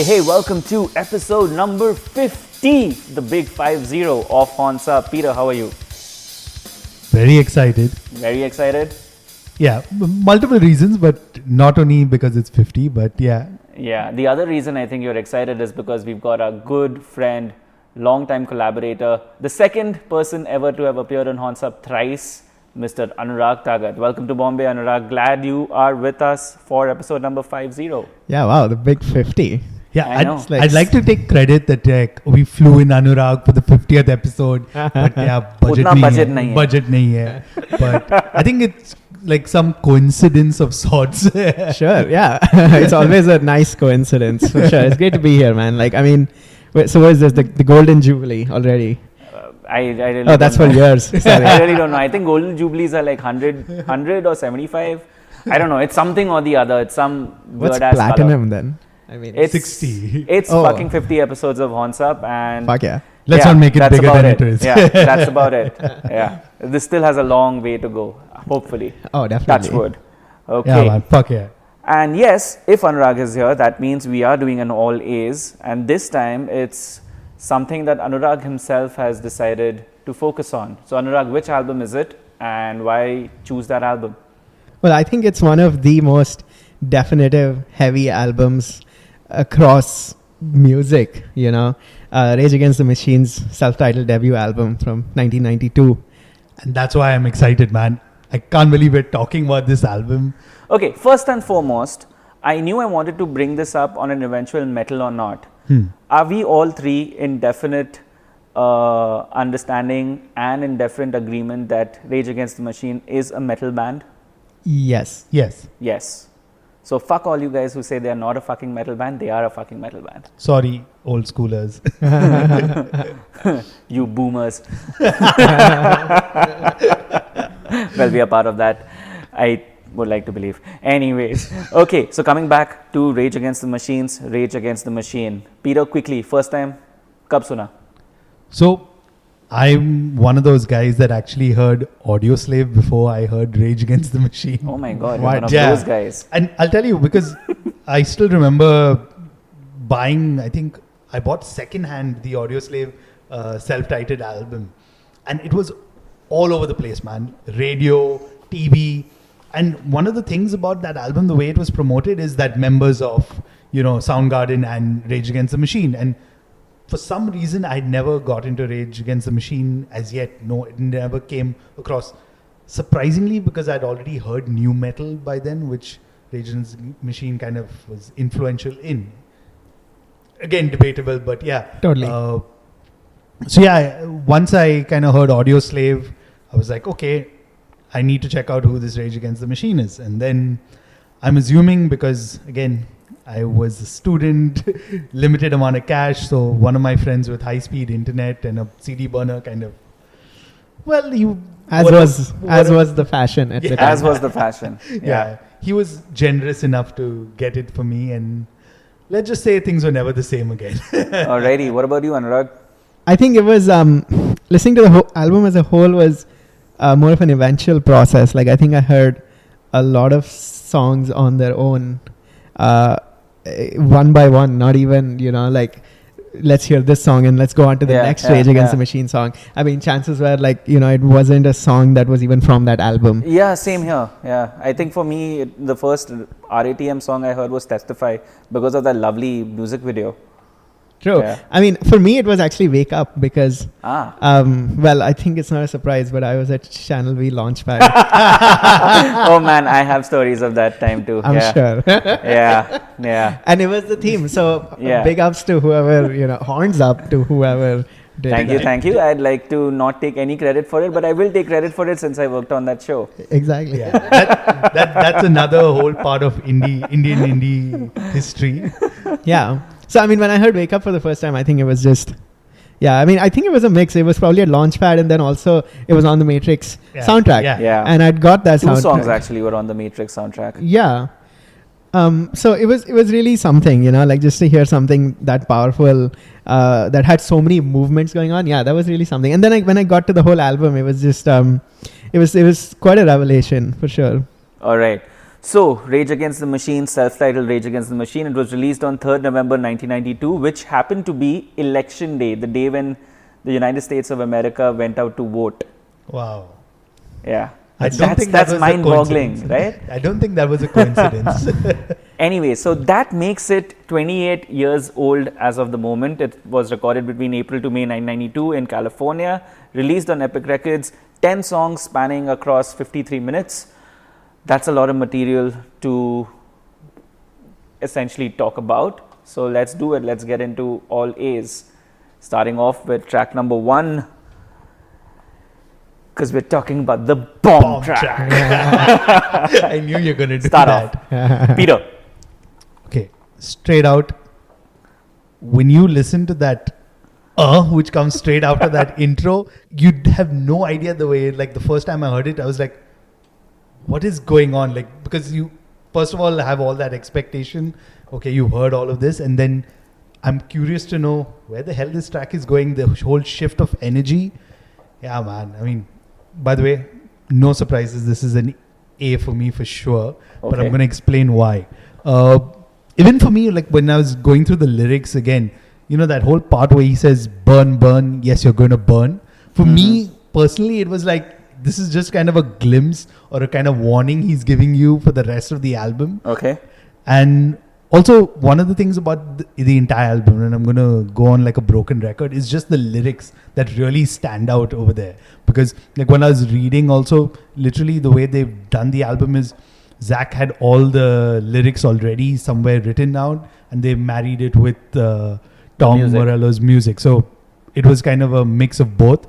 Hey, welcome to episode number 50, the big 50 of Horns Up. Peter, how are you? Very excited. Very excited? Yeah, multiple reasons, but not only because it's 50, but yeah. Yeah, the other reason I think you're excited is because we've got a good friend, long-time collaborator, the second person ever to have appeared on Horns Up thrice, Mr. Anurag Tagat. Welcome to Bombay, Anurag. Glad you are with us for episode number 50. Yeah, wow, the big 50. Yeah, I'd like to take credit that we flew in Anurag for the 50th episode. But yeah, budget nahi hai. But I think it's like some coincidence of sorts. Sure, yeah. It's always a nice coincidence. For sure. It's great to be here, man. Like, I mean, so what is this? The Golden Jubilee already? I really Oh, that's for years. Sorry. I really don't know. I think Golden Jubilees are like 100 or 75. I don't know. It's something or the other. It's some What's weird-ass platinum then? I mean, it's 60. It's fucking 50 episodes of Horns Up, and fuck yeah. Let's not make it bigger than it is. Yeah, that's about it. Yeah, this still has a long way to go. Hopefully. Oh, definitely. Touch wood. Okay. Yeah, man. Fuck yeah. And yes, if Anurag is here, that means we are doing an all A's, and this time it's something that Anurag himself has decided to focus on. So Anurag, which album is it, and why choose that album? Well, I think it's one of the most definitive heavy albums across music, you know. Rage Against the Machine's self-titled debut album from 1992. And that's why I'm excited, man. I can't believe we're talking about this album. Okay, first and foremost, I knew I wanted to bring this up on an eventual Metal or Not. Are we all three in definite understanding and in definite agreement that Rage Against the Machine is a metal band? Yes. Yes. So fuck all you guys who say they are not a fucking metal band. They are a fucking metal band. Sorry, old schoolers. You boomers. Well, we are part of that. I would like to believe. Anyways, okay. So coming back to Rage Against the Machines, Rage Against the Machine. Peter, quickly, first time, kab suna? So, I'm one of those guys that actually heard Audio Slave before I heard Rage Against the Machine. Oh my God, you're What? one of Yeah. those guys. And I'll tell you, because I still remember buying, I think I bought secondhand the Audio Slave self-titled album. And it was all over the place, man. Radio, TV. And one of the things about that album, the way it was promoted, is that members of, Soundgarden and Rage Against the Machine. And for some reason, I'd never got into Rage Against the Machine as yet. No, it never came across. Surprisingly, because I'd already heard new metal by then, which Rage Against the Machine kind of was influential in. Again, debatable, but yeah. Totally. So yeah, once I kind of heard Audio Slave, I was like, okay, I need to check out who this Rage Against the Machine is. And then I'm assuming, because again, I was a student, limited amount of cash, so one of my friends with high-speed internet and a CD burner kind of, As was the fashion at the time. As was the fashion. yeah, he was generous enough to get it for me, and let's just say things were never the same again. Alrighty, what about you, Anurag? I think it was listening to the whole album as a whole was more of an eventual process. Like, I think I heard a lot of songs on their own, one by one, not even, like, let's hear this song and let's go on to the next Rage Against the Machine song. I mean, chances were, like, it wasn't a song that was even from that album. Yeah, same here. Yeah, I think for me, the first RATM song I heard was Testify because of that lovely music video. True. Yeah. I mean, for me, it was actually Wake Up because, I think it's not a surprise, but I was at Channel V Launchpad. Oh man, I have stories of that time too. I'm sure. Yeah. And it was the theme. So Yeah. big ups to whoever, horns up to whoever did Thank you. I'd like to not take any credit for it, but I will take credit for it since I worked on that show. Exactly. Yeah, that's another whole part of Indian indie history. Yeah. So, I mean, when I heard Wake Up for the first time, I think it was just, I think it was a mix. It was probably at Launchpad, and then also it was on the Matrix soundtrack. Yeah. And I'd got that Two soundtrack. songs actually were on the Matrix soundtrack. Yeah. So it was really something, like just to hear something that powerful, that had so many movements going on. Yeah, that was really something. And then when I got to the whole album, it was just, it was quite a revelation for sure. All right. So, Rage Against the Machine, self-titled Rage Against the Machine, it was released on 3rd November 1992, which happened to be Election Day, the day when the United States of America went out to vote. Wow. Yeah. I don't think that was mind-boggling, right? I don't think that was a coincidence. Anyway, so that makes it 28 years old as of the moment. It was recorded between April to May 1992 in California, released on Epic Records, 10 songs spanning across 53 minutes. That's a lot of material to essentially talk about. So let's do it. Let's get into all A's. Starting off with track number 1, because we're talking about the Bombtrack. I knew you were going to do Start that. off. Peter. Okay, straight out, when you listen to that which comes straight after that intro, you'd have no idea the way, like the first time I heard it, I was like, what is going on? Like, because you, first of all, have all that expectation. Okay, you heard all of this, and then I'm curious to know where the hell this track is going, the whole shift of energy. Yeah, man. I mean, by the way, no surprises. This is an A for me for sure, but I'm going to explain why. Even for me, like when I was going through the lyrics again, you know, that whole part where he says, burn, burn, yes, you're going to burn. For me, personally, it was like, this is just kind of a glimpse or a kind of warning he's giving you for the rest of the album. Okay. And also, one of the things about the entire album, and I'm going to go on like a broken record, is just the lyrics that really stand out over there. Because like when I was reading also, literally the way they've done the album is Zach had all the lyrics already somewhere written out, and they married it with Tom Morello's music. So it was kind of a mix of both.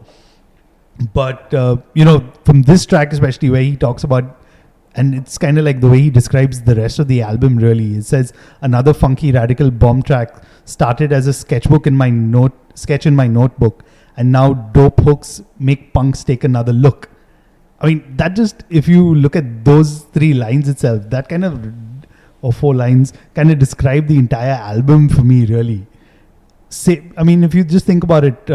But, you know, from this track especially where he talks about, and it's kind of like the way he describes the rest of the album really. It says, another funky radical bomb track started as a sketch in my notebook, and now dope hooks make punks take another look. I mean, that just, if you look at those 3 lines itself, that kind of, or 4 lines, kind of describe the entire album for me really. I mean, if you just think about it,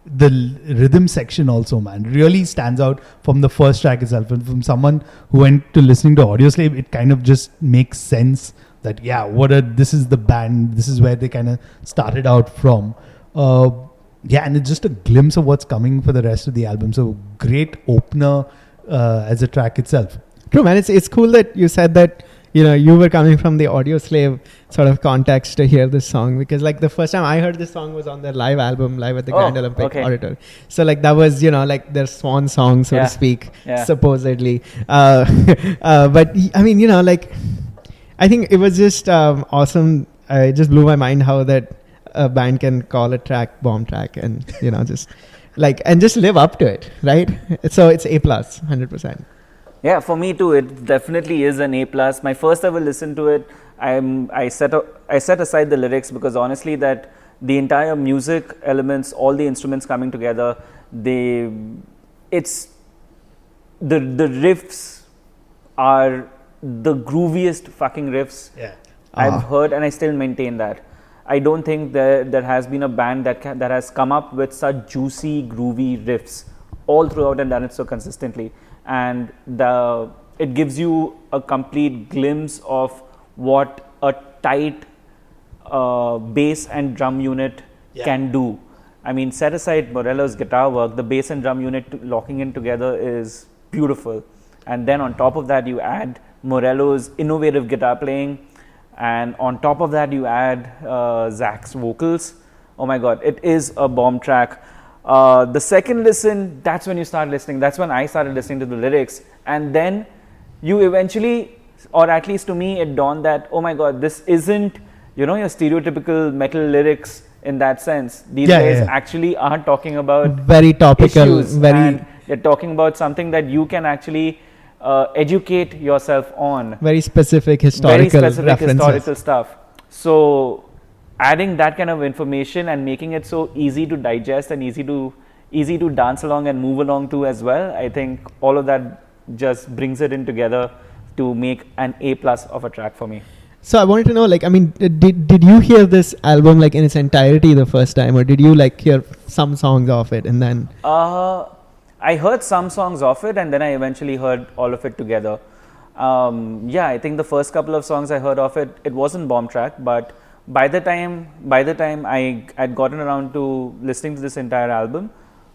the rhythm section also, man, really stands out from the first track itself. And from someone who went to listening to Audioslave, it kind of just makes sense that, yeah, this is the band, this is where they kind of started out from. Yeah, and it's just a glimpse of what's coming for the rest of the album. So great opener as a track itself. True, man. It's cool that you said that, you know, you were coming from the Audioslave sort of context to hear this song, because like the first time I heard this song was on their live album, live at the Grand Olympic Auditorium. So like that was, you know, like their swan song, so to speak, supposedly. But I mean, you know, like I think it was just awesome. It just blew my mind how that a band can call a track Bombtrack, and you know, just like, and just live up to it, right? So it's A+, 100%. Yeah, for me too, it definitely is an A+. My first ever listen to it, I set aside the lyrics, because honestly that the entire music elements, all the instruments coming together, the riffs are the grooviest fucking riffs I've heard, and I still maintain that. I don't think there has been a band that has come up with such juicy, groovy riffs all throughout and done it so consistently. And it gives you a complete glimpse of what a tight bass and drum unit can do. I mean, set aside Morello's guitar work, the bass and drum unit locking in together is beautiful. And then on top of that, you add Morello's innovative guitar playing, and on top of that, you add Zach's vocals. Oh my God, it is a bomb track. The second listen, that's when you start listening. That's when I started listening to the lyrics. And then you eventually, or at least to me, it dawned that, oh my God, this isn't, you know, your stereotypical metal lyrics in that sense. These guys actually are talking about very topical, issues, and they're talking about something that you can actually educate yourself on. Very specific historical stuff. So adding that kind of information and making it so easy to digest and easy to dance along and move along to as well, I think all of that just brings it in together to make an A+ of a track for me. So I wanted to know, like, I mean, did you hear this album like in its entirety the first time, or did you like hear some songs of it and then? I heard some songs of it, and then I eventually heard all of it together. Yeah, I think the first couple of songs I heard of it, it wasn't Bombtrack, but by the time I had gotten around to listening to this entire album,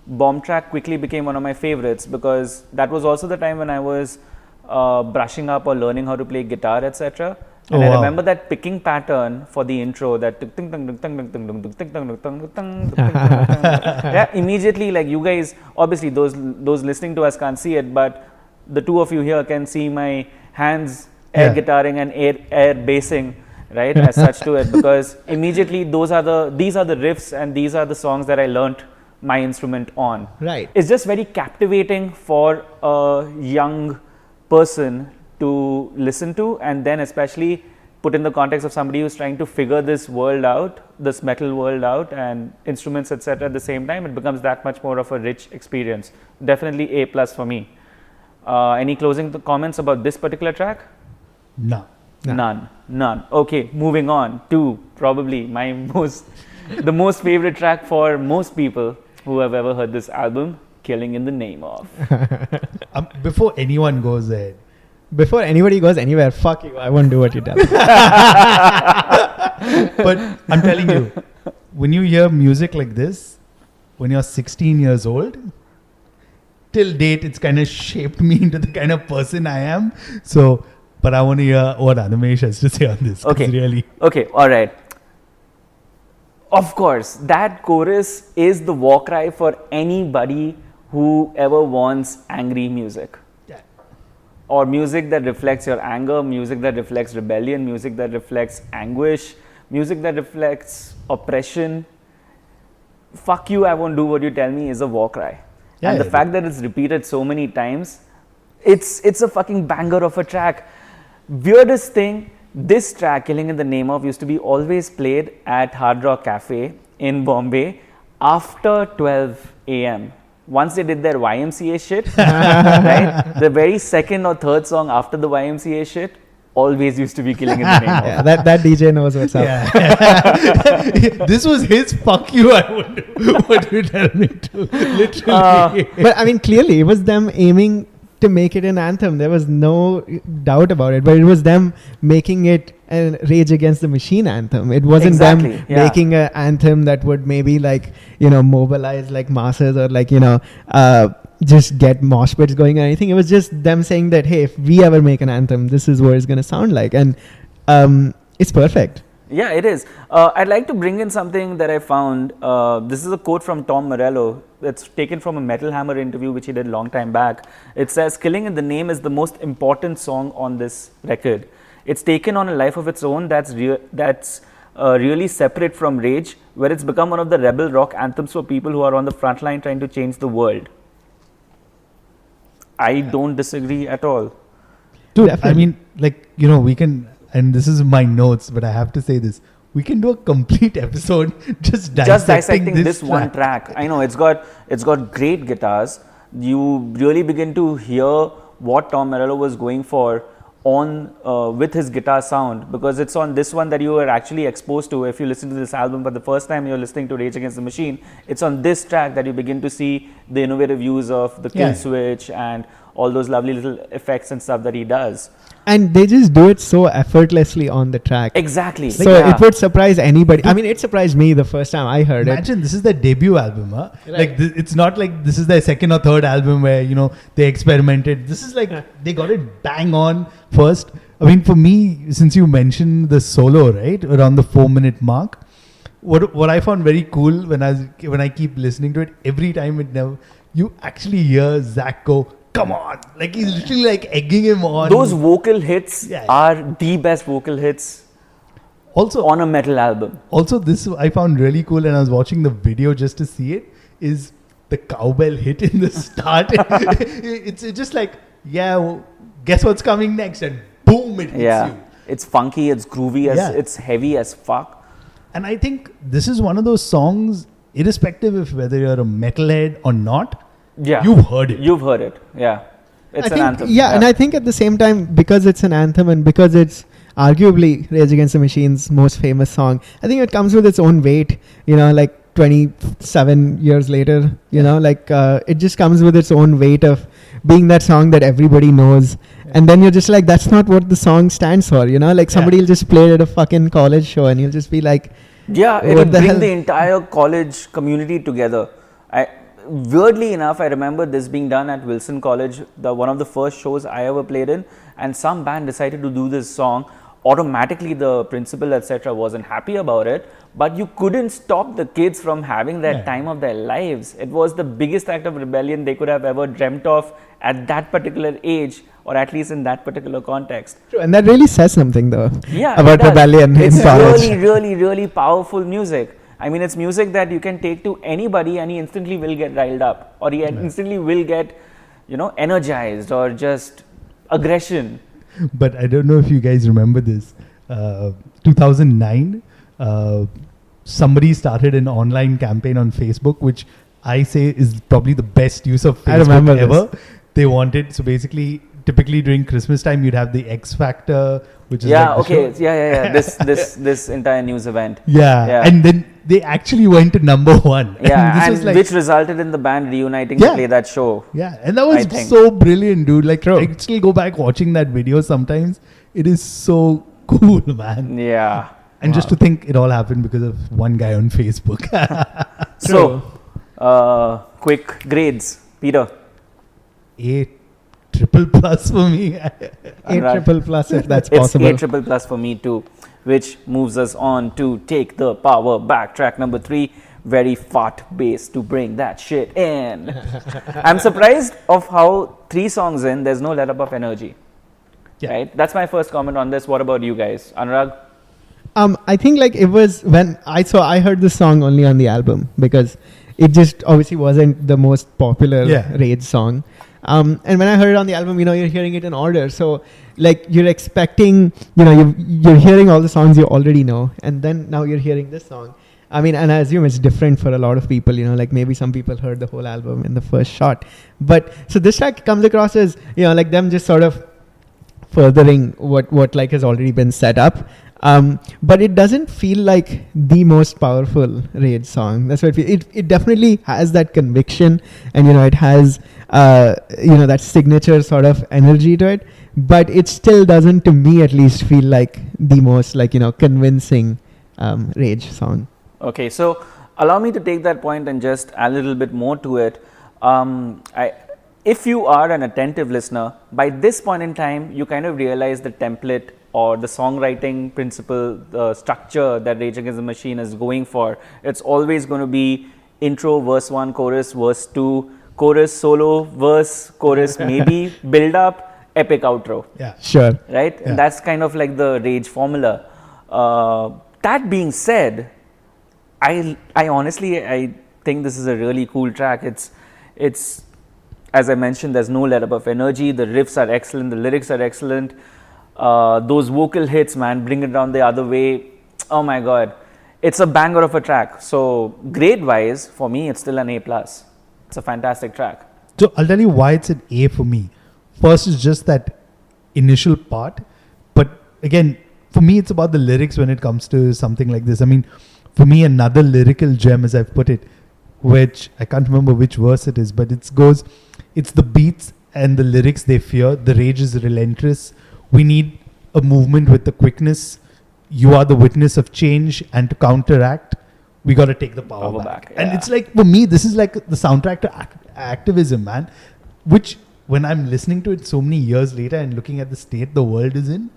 Bombtrack quickly became one of my favorites, because that was also the time when I was brushing up or learning how to play guitar, etc. And I remember that picking pattern for the intro, that yeah, immediately, like, you guys, obviously those listening to us can't see it, but the two of you here can see my hands air guitaring and air bassing, right, as such to it, because immediately these are the riffs and these are the songs that I learnt my instrument on. Right. It's just very captivating for a young person to listen to, and then especially put in the context of somebody who's trying to figure this world out, this metal world out, and instruments, etc. at the same time. It becomes that much more of a rich experience. Definitely A+ for me. Any closing comments about this particular track? No. None. Okay, moving on to probably the most favorite track for most people who have ever heard this album, Killing in the Name of. Before anyone goes ahead. Before anybody goes anywhere, fuck you, I won't do what you tell. But I'm telling you, when you hear music like this, when you're 16 years old, till date, it's kind of shaped me into the kind of person I am. So, but I want to hear what Animesh has to say on this. Okay. Really. Okay, all right. Of course, that chorus is the war cry for anybody who ever wants angry music. Yeah. Or music that reflects your anger, music that reflects rebellion, music that reflects anguish, music that reflects oppression. Fuck you, I won't do what you tell me is a war cry. Yeah, and the fact that it's repeated so many times, it's a fucking banger of a track. Weirdest thing, this track, Killing in the Name of, used to be always played at Hard Rock Cafe in Bombay after 12 a.m. Once they did their YMCA shit, right? The very second or third song after the YMCA shit always used to be Killing in the Name of. Yeah, that DJ knows what's up. Yeah. This was his fuck you, I would do what you tell me to. Literally. But I mean, clearly, it was them aiming to make it an anthem. There was no doubt about it. But it was them making it a Rage Against the Machine anthem. It wasn't them making an anthem that would maybe mobilize like masses or just get mosh pits going or anything. It was just them saying that, hey, if we ever make an anthem, this is what it's going to sound like. And it's perfect. Yeah, it is. I'd like to bring in something that I found. This is a quote from Tom Morello. It's taken from a Metal Hammer interview which he did a long time back. It says, Killing in the Name is the most important song on this record. It's taken on a life of its own that's really separate from Rage, where it's become one of the rebel rock anthems for people who are on the front line trying to change the world. I don't disagree at all. Dude, Definitely. I mean, we can, and this is my notes, but I have to say this. We can do a complete episode just dissecting this one track. I know it's got great guitars. You really begin to hear what Tom Morello was going for on with his guitar sound, because it's on this one that you are actually exposed to. If you listen to this album for the first time, you're listening to Rage Against the Machine. It's on this track that you begin to see the innovative use of the kill switch and all those lovely little effects and stuff that he does. And they just do it so effortlessly on the track. Exactly. So it would surprise anybody. I mean, it surprised me the first time I heard it. Imagine this is their debut album, huh? Right. It's not like this is their second or third album where, they experimented. This is they got it bang on first. I mean, for me, since you mentioned the solo, right, around the 4-minute mark, what I found very cool when I keep listening to it, every time you actually hear Zach go, come on, he's literally egging him on. Those vocal hits are the best vocal hits also on a metal album. Also, this I found really cool, and I was watching the video just to see it, is the cowbell hit in the start. It's just guess what's coming next, and boom, it hits you. It's funky, it's groovy, it's heavy as fuck. And I think this is one of those songs, irrespective of whether you're a metalhead or not, you've heard it. Yeah. It's an anthem. Yeah, and I think at the same time, because it's an anthem and because it's arguably Rage Against the Machine's most famous song, I think it comes with its own weight, 27 years later, it just comes with its own weight of being that song that everybody knows. And then you're just like, that's not what the song stands for, you know? Like somebody will just play it at a fucking college show and you'll just be like, yeah, it'll bring the entire college community together. Weirdly enough, I remember this being done at Wilson College, one of the first shows I ever played in, and some band decided to do this song. Automatically, the principal, etc., wasn't happy about it, but you couldn't stop the kids from having that time of their lives. It was the biggest act of rebellion they could have ever dreamt of at that particular age, or at least in that particular context. True, and that really says something, though, yeah, about rebellion in college. It's really powerful music. I mean, it's music that you can take to anybody and he instantly will get riled up, or he instantly will get, energized, or just aggression. But I don't know if you guys remember this. 2009, somebody started an online campaign on Facebook, which I say is probably the best use of Facebook ever. This. They wanted, so basically, typically during Christmas time, you'd have the X Factor, which is this entire news event. And then they actually went to number 1. And which resulted in the band reuniting to play that show. Yeah, and that was so brilliant, dude. Like, I still go back watching that video sometimes. It is so cool, man. Yeah. And just to think it all happened because of one guy on Facebook. So, quick grades. Peter. A triple plus for me. A triple plus if that's possible. It's A triple plus for me too, which moves us on to Take the Power Back, track number 3. Very fart bass to bring that shit in. I'm surprised of how 3 songs in, there's no let up of energy. Yeah. Right? That's my first comment on this. What about you guys? Anurag? I think like it was when I heard the song only on the album because it just obviously wasn't the most popular Rage song. And when I heard it on the album, you're hearing it in order. So like you're expecting, you're hearing all the songs you already know. And then now you're hearing this song. I mean, and I assume it's different for a lot of people, like maybe some people heard the whole album in the first shot. But so this track comes across as, like them just sort of furthering what like has already been set up. But it doesn't feel like the most powerful Rage song. That's what it definitely has that conviction, and it has that signature sort of energy to it. But it still doesn't, to me at least, feel like the most convincing Rage song. Okay, so allow me to take that point and just add a little bit more to it. If you are an attentive listener, by this point in time, you kind of realize the template or the songwriting principle, the structure that Rage Against the Machine is going for. It's always going to be intro, verse 1, chorus, verse 2, chorus, solo, verse, chorus, maybe, build up, epic outro. Yeah, sure. Right? Yeah. And that's kind of like the Rage formula. That being said, I honestly think this is a really cool track. It's as I mentioned, there's no let up of energy. The riffs are excellent. The lyrics are excellent. Those vocal hits, man, bring it down the other way. Oh my God, it's a banger of a track. So grade wise, for me, it's still an A+. It's a fantastic track. So I'll tell you why it's an A for me. First is just that initial part, but again, for me, it's about the lyrics when it comes to something like this. I mean, for me, another lyrical gem, as I've put it, which I can't remember which verse it is, but it's the beats and the lyrics they fear. The rage is relentless. We need a movement with the quickness. You are the witness of change, and to counteract, we got to take the power back. Yeah. And it's like, for me, this is like the soundtrack to activism, man, which when I'm listening to it so many years later and looking at the state the world is in,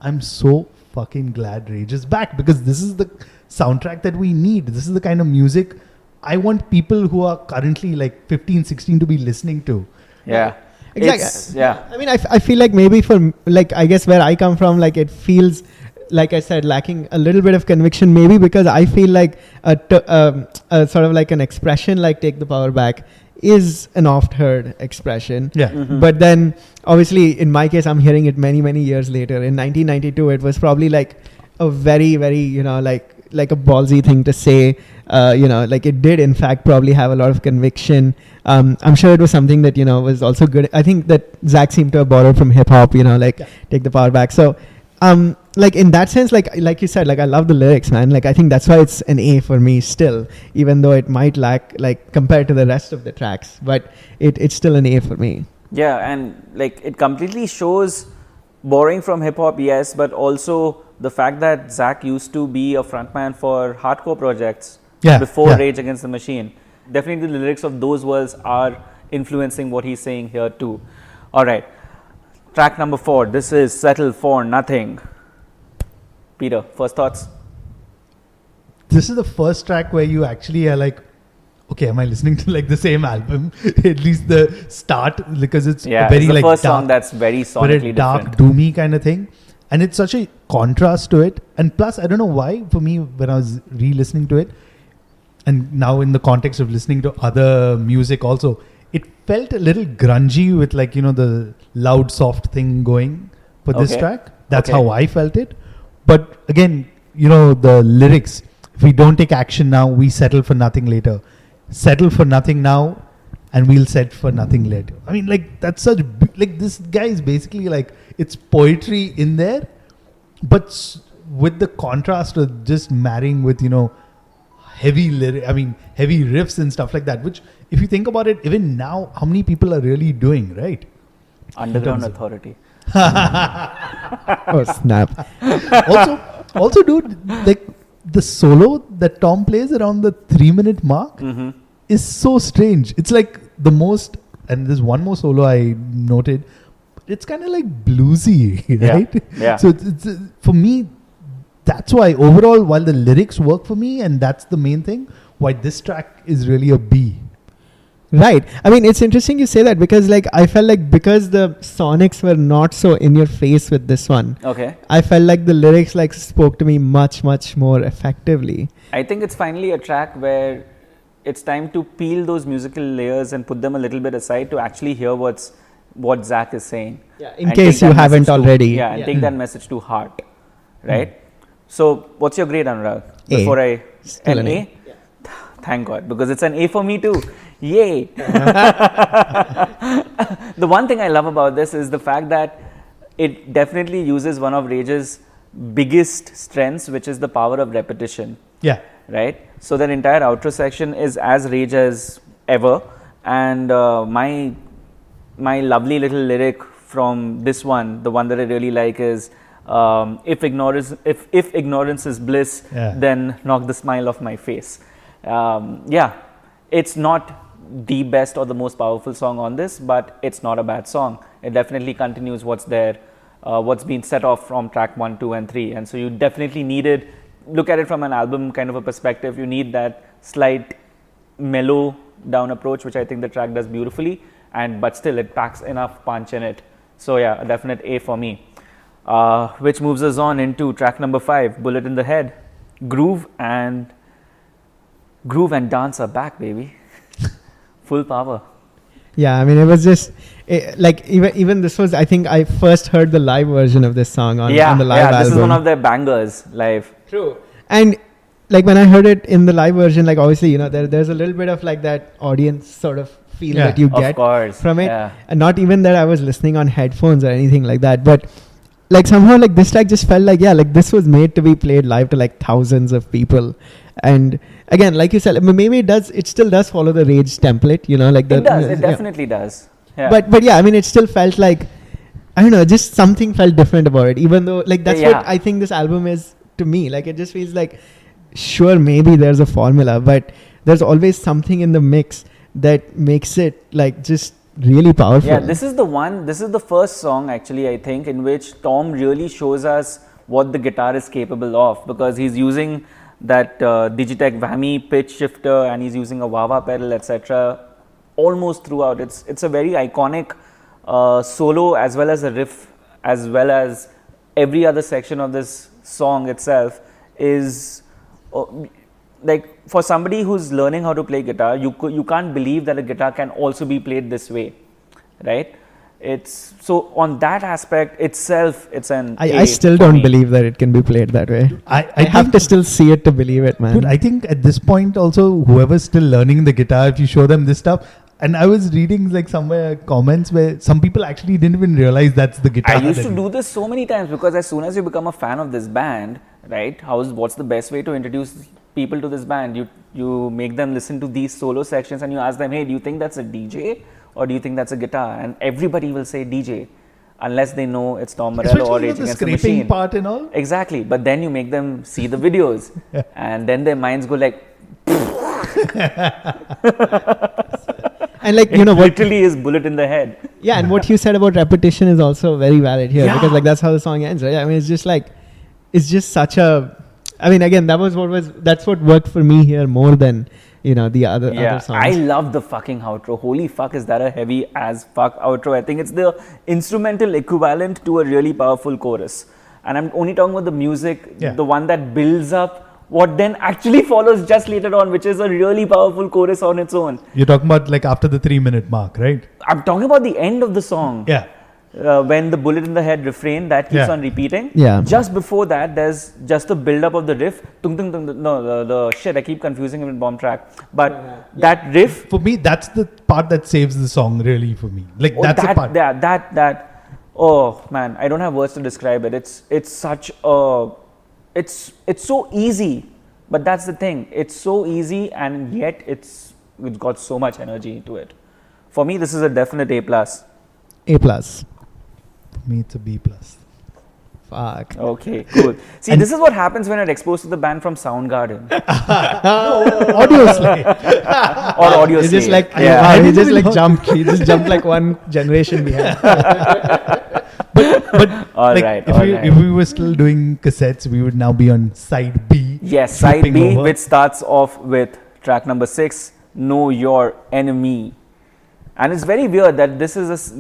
I'm so fucking glad Rage is back, because this is the soundtrack that we need. This is the kind of music I want people who are currently like 15, 16 to be listening to. Yeah. Exactly. I mean, I feel like maybe for like, I guess where I come from, like it feels, like I said, lacking a little bit of conviction, maybe because I feel like a sort of like an expression like take the power back is an oft heard expression. Yeah. Mm-hmm. But then obviously in my case, I'm hearing it many, many years later. In 1992, it was probably like a very, very, like a ballsy thing to say, like it did in fact probably have a lot of conviction. I'm sure it was something that, was also good. I think that Zach seemed to have borrowed from hip hop, take the power back. So, like in that sense, like you said, like I love the lyrics, man. Like I think that's why it's an A for me still, even though it might lack like compared to the rest of the tracks, but it's still an A for me. Yeah, and like it completely shows borrowing from hip hop, yes, but also the fact that Zach used to be a frontman for hardcore projects Yeah, before yeah. Rage Against the Machine. Definitely the lyrics of those words are influencing what he's saying here too. Alright, track number 4. This is Settle for Nothing. Peter, first thoughts? This is the first track where you actually are like, okay, am I listening to like the same album? At least the start, because it's Yeah, a very it's the like first dark, song that's very very sonically dark, different. doomy kind of thing, and it's such a contrast to it. And plus, I don't know why, for me, when I was re-listening to it, and now in the context of listening to other music also, it felt a little grungy with like, you know, the loud, soft thing going for this Okay. track. That's Okay. how I felt it. But again, you know, the lyrics, if we don't take action now, we settle for nothing later. Settle for nothing now, and we'll set for nothing later. I mean, like, that's such, like, this guy is basically like, it's poetry in there, but with the contrast of just marrying with, you know, heavy heavy riffs and stuff like that, which if you think about it, even now, how many people are really doing, right? Underground terms of- Authority. Oh snap! also, dude, like the solo that Tom plays around the 3-minute mark Mm-hmm. is so strange. It's like the most, and there's one more solo I noted. It's kind of like bluesy, Yeah, right? yeah. So it's for me, that's why overall, while the lyrics work for me, and that's the main thing, why this track is really a B. Right. I mean, it's interesting you say that because, like, I felt like because the sonics were not so in your face with this one, Okay. I felt like the lyrics like spoke to me much more effectively. I think it's finally a track where it's time to peel those musical layers and put them a little bit aside to actually hear what Zach is saying. Yeah. In And case take you that haven't message to- already. Yeah, and take that message to heart. Right? So, what's your grade, Anurag? A. Before I. Still an an A? Thank God, because it's an A for me too. Yay! The one thing I love about this is the fact that it definitely uses one of Rage's biggest strengths, which is the power of repetition. Yeah. Right? So that entire outro section is as Rage as ever, and my lovely little lyric from this one, the one that I really like is, if ignorance is bliss, Yeah. then knock the smile off my face. Yeah, it's not the best or the most powerful song on this, but it's not a bad song. It definitely continues what's there, what's been set off from track 1, 2 and 3, and so you definitely needed, look at it from an album kind of a perspective, you need that slight mellow down approach, which I think the track does beautifully, but still it packs enough punch in it. So yeah, a definite A for me. Which moves us on into track number 5, Bullet in the Head. Groove and dance are back, baby. Full power. Yeah, I mean, it was just like even this was. I think I first heard the live version of this song on the live album. This is one of their bangers live. True. And like when I heard it in the live version, like obviously, you know, there's a little bit of like that audience sort of feel Yeah. that you Of get course, from it. yeah. And not even that I was listening on headphones or anything like that, but like somehow like this track just felt like, yeah, like this was made to be played live to like thousands of people. And again, like you said, maybe it still does follow the Rage template, you know, like It does. It yeah. definitely does. Yeah. But yeah, I mean, it still felt like, I don't know, just something felt different about it. Even though, like, that's Yeah. what I think this album is to me. Like, it just feels like, sure, maybe there's a formula, but there's always something in the mix that makes it like just really powerful. Yeah, this is the first song actually, I think, in which Tom really shows us what the guitar is capable of, because he's using that Digitech whammy pitch shifter and he's using a wah-wah pedal, etc. almost throughout. It's a very iconic solo as well as a riff, as well as every other section of this song itself is like, for somebody who's learning how to play guitar, you can't believe that a guitar can also be played this way, right? It's so on that aspect itself, it's an I A still for don't me. believe that it can be played that way. I have think- to still see it to believe it, man. Dude, I think at this point also, whoever's still learning the guitar, if you show them this stuff, and I was reading like somewhere comments where some people actually didn't even realize that's the guitar. I used that to do this so many times, because as soon as you become a fan of this band, right? What's the best way to introduce people to this band? You make them listen to these solo sections and you ask them, hey, do you think that's a DJ or do you think that's a guitar? And everybody will say DJ, unless they know it's Tom Morello Especially or with Rage the Against the scraping Machine. part and all. Exactly, but then you make them see the videos, and then their minds go like, And like, it you know what? literally is bullet in the head. Yeah, and what you said about repetition is also very valid here, Yeah. because like that's how the song ends, right? I mean, it's just such a. I mean, again, that's what worked for me here more than the other songs. I love the fucking outro. Holy fuck, is that a heavy as fuck outro? I think it's the instrumental equivalent to a really powerful chorus. And I'm only talking about the music, the one that builds up what then actually follows just later on, which is a really powerful chorus on its own. You're talking about like after the 3-minute mark, right? I'm talking about the end of the song. Yeah. When the bullet in the head refrain that keeps on repeating. Yeah. Just before that, there's just the build up of the riff. Tung, tung, tung, no, the shit, I keep confusing it with Bombtrack. But that riff. For me, that's the part that saves the song, really, for me. Like, that's the part. That. Oh man, I don't have words to describe it. It's such a. It's so easy, but that's the thing. It's so easy, and yet it's got so much energy to it. For me, this is a definite A+. A+. For me, it's a B+. Fuck. Okay, cool. See, this is what happens when you're exposed to the band from Soundgarden Audio Slave. or Audio It's just Slave. like he just like jumped. He just jumped like one generation behind. But All like, right, if we were still doing cassettes, we would now be on side B. Yes, side flipping B, over. which starts off with track number 6, Know Your Enemy. And it's very weird that this is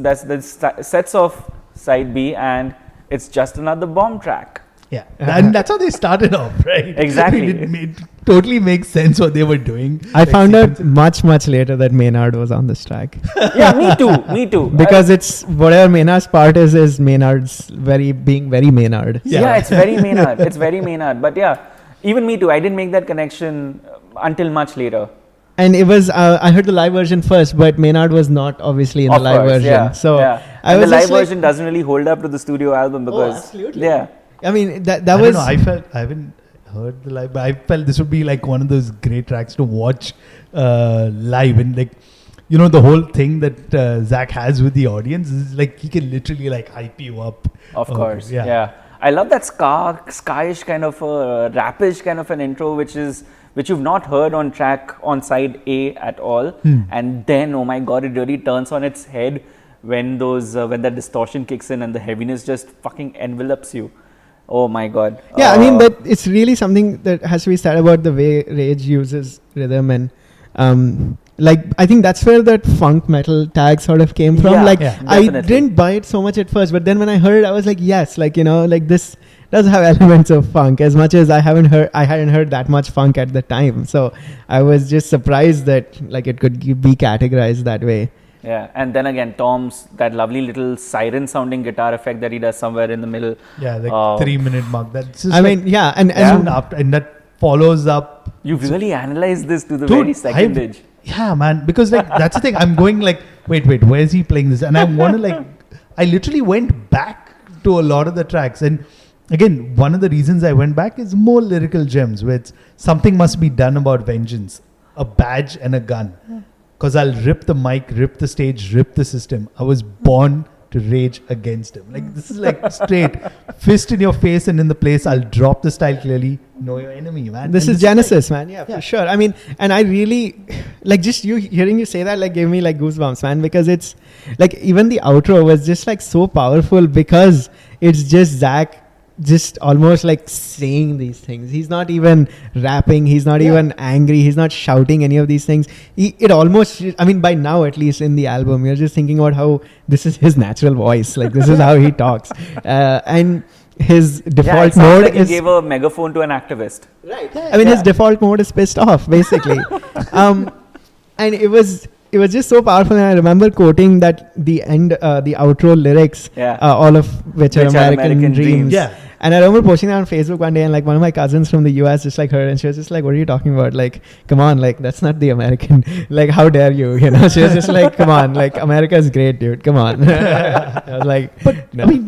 sets off side B and it's just another bomb track. Yeah, and that's how they started off, right? Exactly. It totally makes sense what they were doing. I found out much later that Maynard was on this track. Yeah, me too. Because it's whatever Maynard's part is Maynard's being very Maynard. Yeah, it's very Maynard. But yeah, even me too. I didn't make that connection until much later. And it was I heard the live version first, but Maynard was not obviously in the live version. Yeah, so and the live version doesn't really hold up to the studio album because absolutely. Yeah. I mean that I was. don't know, I haven't heard the live, but I felt this would be like one of those great tracks to watch live, and like the whole thing that Zach has with the audience is like he can literally like hype you up. Of course, yeah. I love that ska-ish kind of a rapish kind of an intro, which you've not heard on side A at all, and then oh my god, it really turns on its head when that distortion kicks in and the heaviness just fucking envelops you. Oh my god. Yeah, I mean that it's really something that has to be said about the way Rage uses rhythm, and like I think that's where that funk metal tag sort of came from. I definitely. didn't buy it so much at first, but then when I heard it, I was like, yes, like like this does have elements of funk, as much as I hadn't heard that much funk at the time. So I was just surprised that like it could be categorized that way. Yeah, and then again, Tom's that lovely little siren-sounding guitar effect that he does somewhere in the middle. Yeah, like 3-minute mark. That's just and that follows up. You've really analyzed this to the very secondage. Yeah, man, because like that's the thing. I'm going like, wait, where is he playing this? And I want to like, I literally went back to a lot of the tracks, and again, one of the reasons I went back is more lyrical gems, where it's something must be done about vengeance, a badge and a gun. Because I'll rip the mic, rip the stage, rip the system. I was born to rage against him. Like, this is like straight fist in your face and in the place. I'll drop the style clearly. Know your enemy, man. This is Genesis, man. Yeah, for sure. I mean, and I really like just hearing you say that like gave me like goosebumps, man, because it's like even the outro was just like so powerful because it's just Zach just almost like saying these things. He's not even rapping, he's not even angry, he's not shouting any of these things. It almost, I mean, by now at least in the album, you're just thinking about how this is his natural voice, like this is how he talks, and his default mode like is he gave a megaphone to an activist. Right. I mean, his default mode is pissed off, basically. And it was just so powerful, and I remember quoting that the outro lyrics, all of which are American Dreams. Yeah. And I remember posting that on Facebook one day, and like one of my cousins from the US just like heard, and she was just like, "What are you talking about? Like, come on, like that's not the American. Like, how dare you? You know?" She was just like, "Come on, like America is great, dude. Come on." I was like, but no. I mean,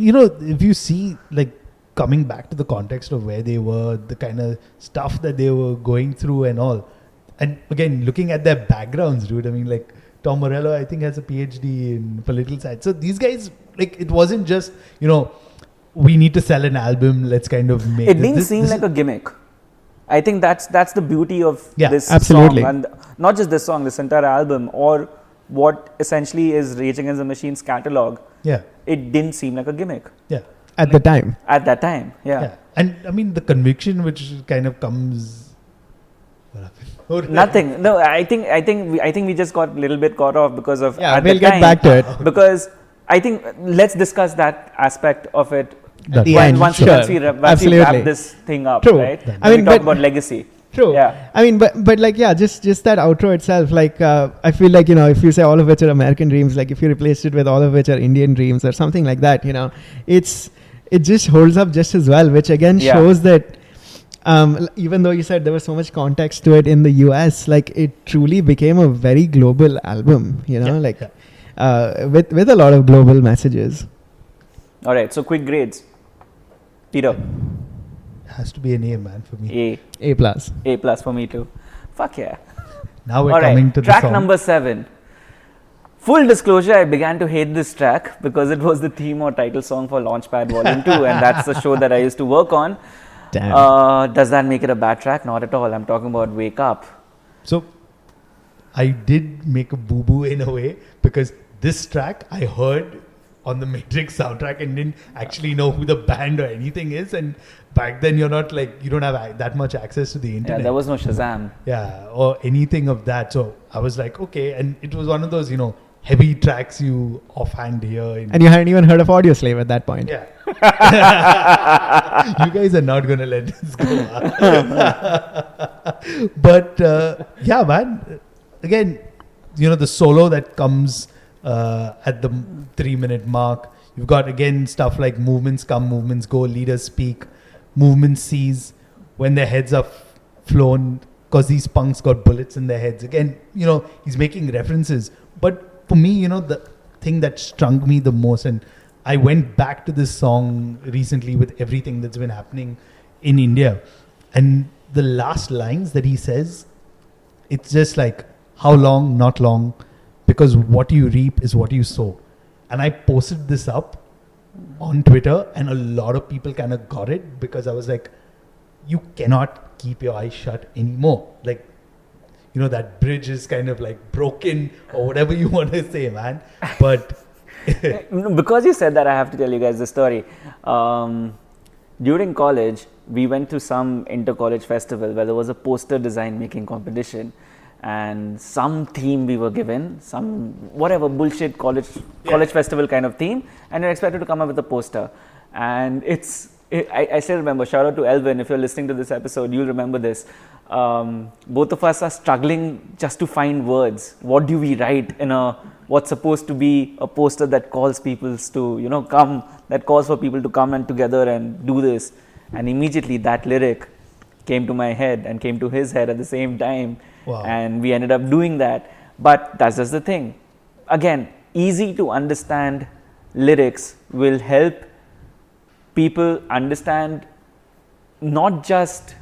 if you see like coming back to the context of where they were, the kind of stuff that they were going through and all, and again looking at their backgrounds, dude. I mean, like Tom Morello, I think, has a PhD in political science. So these guys, like, it wasn't just, we need to sell an album, let's kind of make it. It didn't seem like a gimmick. I think that's the beauty of this absolutely. song, and not just this song, this entire album, or what essentially is Rage Against the Machine's catalog. Yeah. It didn't seem like a gimmick. Yeah. At the time. At that time, yeah. And I mean, the conviction which kind of comes. What happened? Nothing. No, I think we just got a little bit caught off because of. Yeah, at we'll the get time, back to it. Because I think let's discuss that aspect of it At the once, end, once, sure. once we wrap Absolutely. this thing up, True. right? I When mean, we talk but- about legacy. True. Yeah. I mean, but like, yeah, just that outro itself, like, I feel like, if you say all of which are American dreams, like if you replace it with all of which are Indian dreams or something like that, it just holds up just as well, which again shows that even though you said there was so much context to it in the US, like it truly became a very global album, with a lot of global messages. All right. So quick grades. Peter. Has to be an A, man, for me. A+. A+ for me too. Fuck yeah. Now we're All coming right. to the Track song. number 7. Full disclosure, I began to hate this track because it was the theme or title song for Launchpad Volume 2, and that's the show that I used to work on. Damn. Does that make it a bad track? Not at all. I'm talking about Wake Up. So I did make a boo-boo in a way, because this track I heard on the Matrix soundtrack and didn't actually know who the band or anything is. And back then you don't have that much access to the internet. Yeah, there was no Shazam. Yeah, or anything of that. So I was like, okay. And it was one of those, heavy tracks you offhand hear. And you hadn't even heard of Audioslave at that point. Yeah. You guys are not going to let this go. But yeah, man. Again, the solo that comes at the 3-minute mark. You've got, again, stuff like movements come, movements go, leaders speak, movements cease when their heads are flown, because these punks got bullets in their heads. Again, he's making references. But for me, the thing that struck me the most, and I went back to this song recently with everything that's been happening in India, and the last lines that he says, it's just like, how long, not long, because what you reap is what you sow. And I posted this up on Twitter, and a lot of people kind of got it, because I was like, you cannot keep your eyes shut anymore. Like, that bridge is kind of like broken, or whatever you want to say, man. But because you said that, I have to tell you guys the story. During college, we went to some inter-college festival where there was a poster design making competition, and some theme we were given, some whatever bullshit college festival kind of theme, and you're expected to come up with a poster. And I still remember, shout out to Elvin, if you're listening to this episode, you'll remember this. Both of us are struggling just to find words. What do we write in what's supposed to be a poster that calls people to, come, that calls for people to come and together and do this. And immediately that lyric came to my head and came to his head at the same time. Wow. And we ended up doing that. But that's just the thing. Again, easy to understand lyrics will help people understand not just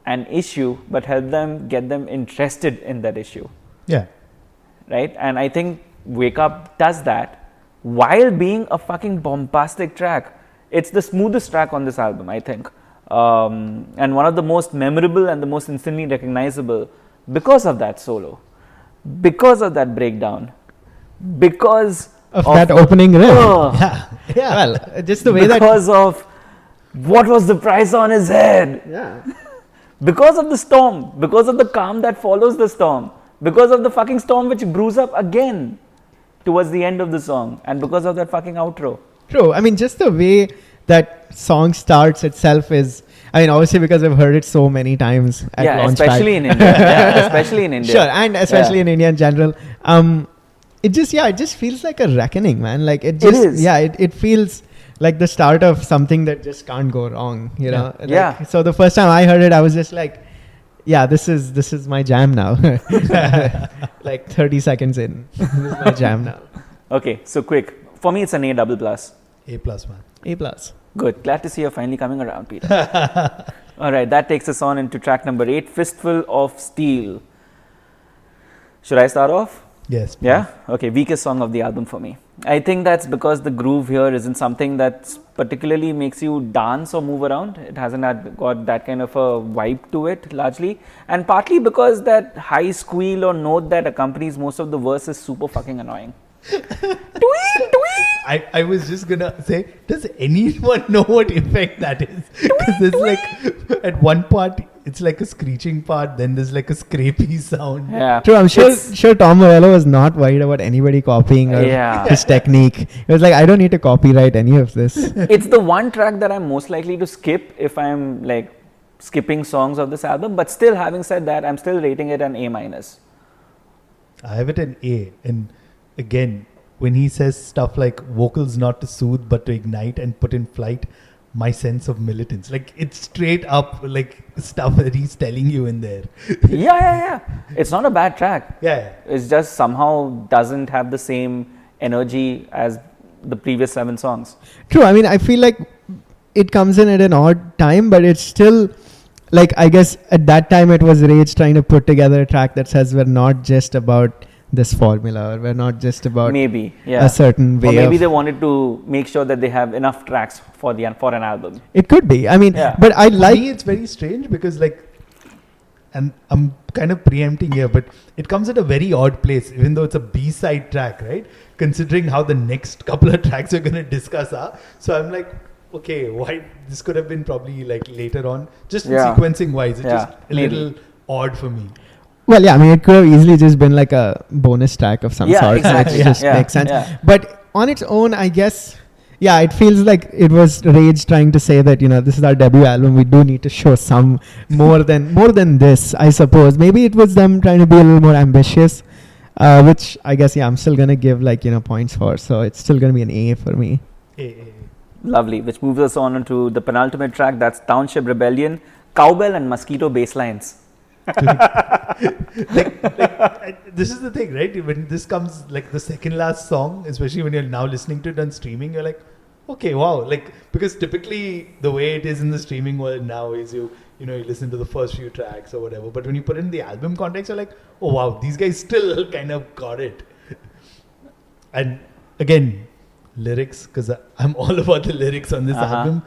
an issue, but help them get them interested in that issue. yeah. Right? And I think Wake Up does that while being a fucking bombastic track. It's the smoothest track on this album, I think. And one of the most memorable and the most instantly recognizable because of that solo, because of that breakdown, because Of that opening riff. Yeah. Well, just the way because of what was the price on his head. Yeah. Because of the storm, because of the calm that follows the storm, because of the fucking storm which brews up again towards the end of the song, and because of that fucking outro. True. I mean, just the way that song starts itself is, obviously because I've heard it so many times at launch especially time. in India. Yeah, especially in India. Sure, and especially in India in general. It just feels like a reckoning, man. Like it just, is. it feels like the start of something that just can't go wrong, you know? Like, Yeah. So the first time I heard it, I was just like, yeah, this is my jam now. Like 30 seconds in, this is my jam now. Okay, so quick. For me, it's an A++. A+, man. A+. Good. Glad to see you're finally coming around, Peter. All right, that takes us on into track number 8, Fistful of Steel. Should I start off? Yes. Yeah? Okay, weakest song of the album for me. I think that's because the groove here isn't something that particularly makes you dance or move around. It hasn't got that kind of a vibe to it, largely. And partly because that high squeal or note that accompanies most of the verse is super fucking annoying. I was just gonna say, does anyone know what effect that is? Because there's like, at one part, it's like a screeching part, then there's like a scrapey sound. Yeah. True, I'm sure Tom Morello was not worried about anybody copying his technique. He was like, I don't need to copyright any of this. It's the one track that I'm most likely to skip if I'm like skipping songs of this album. But still, having said that, I'm still rating it an A-. I have it an A. And again, when he says stuff like vocals not to soothe but to ignite and put in flight my sense of militance, like it's straight up like stuff that he's telling you in there. Yeah. It's not a bad track. Yeah. It's just somehow doesn't have the same energy as the previous 7 songs. True, I mean, I feel like it comes in at an odd time, but it's still like, I guess at that time it was Rage trying to put together a track that says we're not just about this formula, or we're not just about a certain way. Or maybe they wanted to make sure that they have enough tracks for an album. It could be. I mean, but I like. For me, it's very strange because like, and I'm kind of preempting here, but it comes at a very odd place, even though it's a B-side track, right? Considering how the next couple of tracks we're going to discuss are. So I'm like, okay, why this could have been probably like later on, just in sequencing wise. It's just a little odd for me. Well, yeah, I mean, it could have easily just been like a bonus track of some sort. Exactly. Which just makes sense. Yeah. But on its own, I guess, it feels like it was Rage trying to say that, this is our debut album. We do need to show some more than this, I suppose. Maybe it was them trying to be a little more ambitious, which I guess, I'm still going to give points for. So it's still going to be an A for me. Lovely. Which moves us on to the penultimate track. That's Township Rebellion, Cowbell and Mosquito bass lines. This is the thing, right? When this comes like the second last song, especially when you're now listening to it on streaming, you're like, okay, wow. Like, because typically the way it is in the streaming world now is you listen to the first few tracks or whatever. But when you put it in the album context, you're like, oh wow, these guys still kind of got it. And again, lyrics, because I'm all about the lyrics on this album.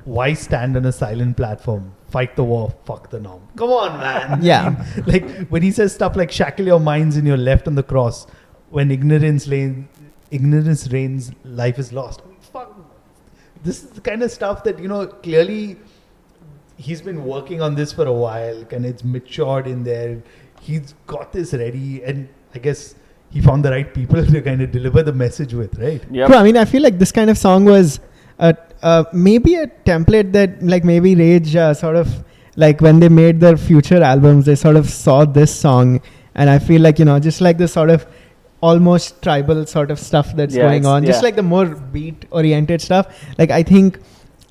Why stand on a silent platform? Fight the war, fuck the norm. Come on, man. Yeah. Like when he says stuff like shackle your minds in your left on the cross. When ignorance reigns, life is lost. Fuck. This is the kind of stuff that, clearly he's been working on this for a while and it's matured in there. He's got this ready and I guess he found the right people to kind of deliver the message with, right? Yep. Well, I mean, I feel like this kind of song was maybe a template that like maybe Rage sort of like when they made their future albums, they sort of saw this song and I feel like, just like this sort of almost tribal sort of stuff that's going on, just like the more beat oriented stuff. Like I think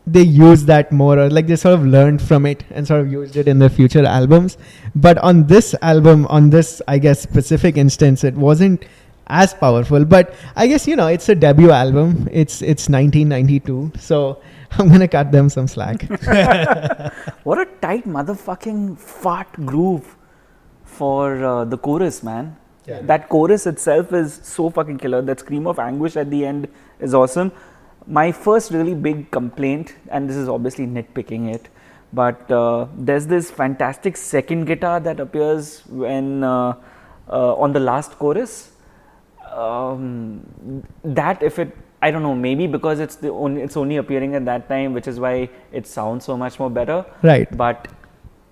they use that more, or like they sort of learned from it and sort of used it in their future albums. But on this album, on this, I guess, specific instance, it wasn't as powerful, but I guess it's a debut album. It's 1992, so I'm gonna cut them some slack. What a tight motherfucking fart groove for the chorus, man. Yeah. That chorus itself is so fucking killer. That scream of anguish at the end is awesome. My first really big complaint, and this is obviously nitpicking it, but there's this fantastic second guitar that appears when on the last chorus. That if it, I don't know, maybe because it's only appearing at that time, which is why it sounds so much more better. Right. But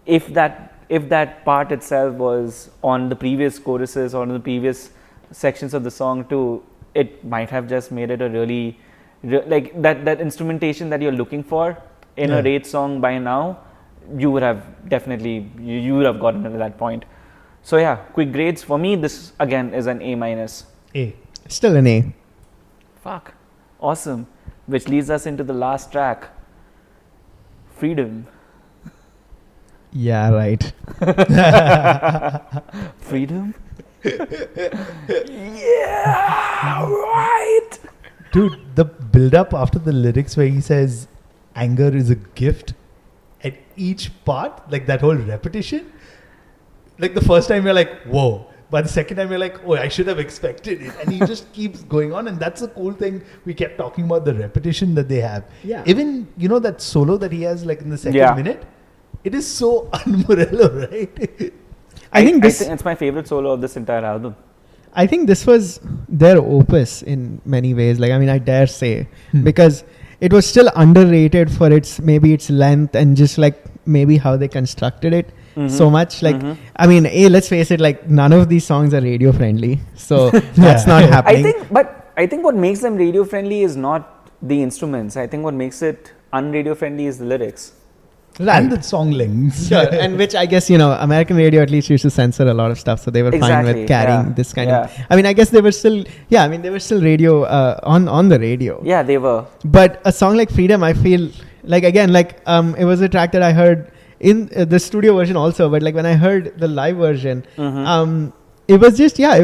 if that part itself was on the previous choruses or on the previous sections of the song too, it might have just made it a really like that instrumentation that you're looking for in a Rage song by now. You would have definitely you would have gotten to that point. So yeah, quick grades for me. This again is an A-. A. Still an A. Fuck. Awesome. Which leads us into the last track. Freedom. Yeah, right. Freedom? Yeah, right. Dude, the build up after the lyrics where he says anger is a gift at each part, like that whole repetition. Like the first time you're like, whoa, But the second time you're like, oh, I should have expected it. And he just keeps going on. And that's the cool thing. We kept talking about the repetition that they have. Yeah. Even, that solo that he has like in the second minute, it is so un-Morello, right? I think it's my favorite solo of this entire album. I think this was their opus in many ways. Like, I mean, I dare say, because it was still underrated for its length and just like maybe how they constructed it so much. Like, I mean, let's face it, like none of these songs are radio friendly. So that's not happening. I think what makes them radio friendly is not the instruments. I think what makes it unradio friendly is the lyrics. Right. And the song lengths. Sure. And which I guess, American radio at least used to censor a lot of stuff. So they were fine with carrying this kind of... I mean, I guess they were still... Yeah, I mean, they were still radio on the radio. Yeah, they were. But a song like Freedom, I feel... Like, again, like, it was a track that I heard in the studio version also. But, like, when I heard the live version, it was just... Yeah,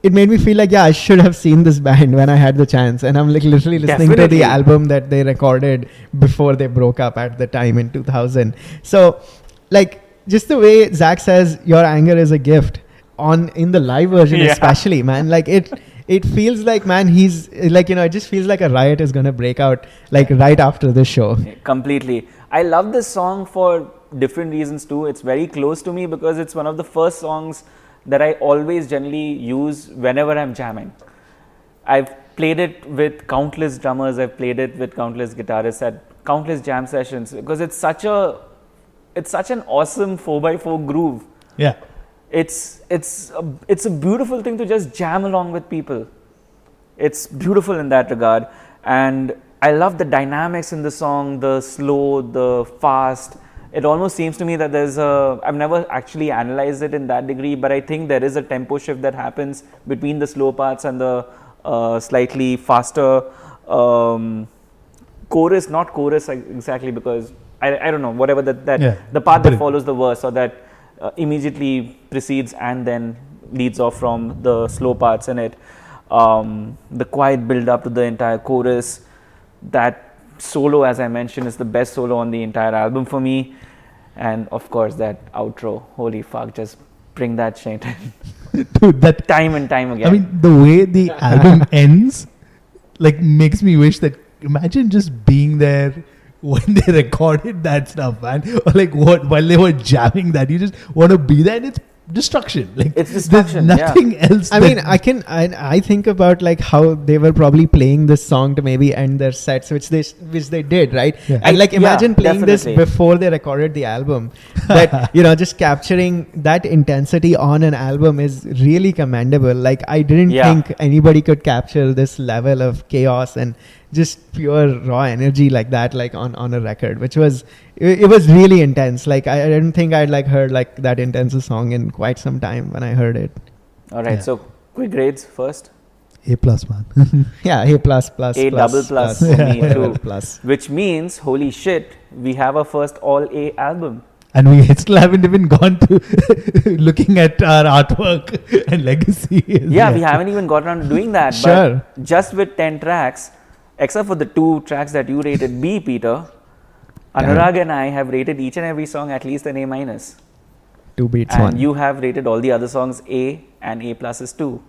it made me feel like, I should have seen this band when I had the chance. And I'm like literally listening to the album that they recorded before they broke up at the time in 2000. So, like, just the way Zach says, your anger is a gift in the live version especially, man. Like, it feels like, man, he's like, it just feels like a riot is going to break out, like, right after the show. Completely. I love this song for different reasons too. It's very close to me because it's one of the first songs that I always generally use whenever I'm jamming. I've played it with countless drummers, I've played it with countless guitarists at countless jam sessions because it's such an awesome 4x4 groove. Yeah. It's a beautiful thing to just jam along with people. It's beautiful in that regard. And I love the dynamics in the song, the slow, the fast. It almost seems to me that I've never actually analyzed it in that degree, but I think there is a tempo shift that happens between the slow parts and the slightly faster chorus, not chorus exactly because I don't know, whatever the part that follows the verse or that immediately precedes and then leads off from the slow parts in it. The quiet build up to the entire chorus, that solo, as I mentioned, is the best solo on the entire album for me. And of course that outro, holy fuck, just bring that shit in. Dude, that time and time again. I mean, the way the album ends like makes me wish that, imagine just being there when they recorded that stuff, man. Or like while they were jamming that, you just want to be there and it's destruction. Like, it's destruction. There's nothing else. I mean, I think about like how they were probably playing this song to maybe end their sets, which they did, right? Yeah. And like imagine playing this before they recorded the album. But just capturing that intensity on an album is really commendable. Like, I didn't think anybody could capture this level of chaos and just pure raw energy like that, like on a record, which was it was really intense. Like, I didn't think I'd like heard like that intense a song in quite some time when I heard it. All right, so quick grades first. A+, man. Yeah, A++. A double plus for me too. Plus. Which means, holy shit, we have our first all A album. And we still haven't even gone to looking at our artwork and legacy. Yeah, we haven't even got around to doing that. Sure. But just with 10 tracks, except for the 2 tracks that you rated B, Peter, Anurag and I have rated each and every song at least an A-. 2 beats and 1. You have rated all the other songs A and A+ is 2.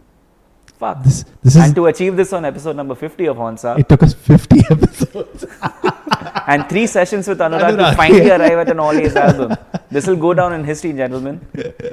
Fuck. This and is, to achieve this on episode number 50 of Honsa, it took us 50 episodes. and 3 sessions with Anurag to finally arrive at an all A's album. This will go down in history, gentlemen.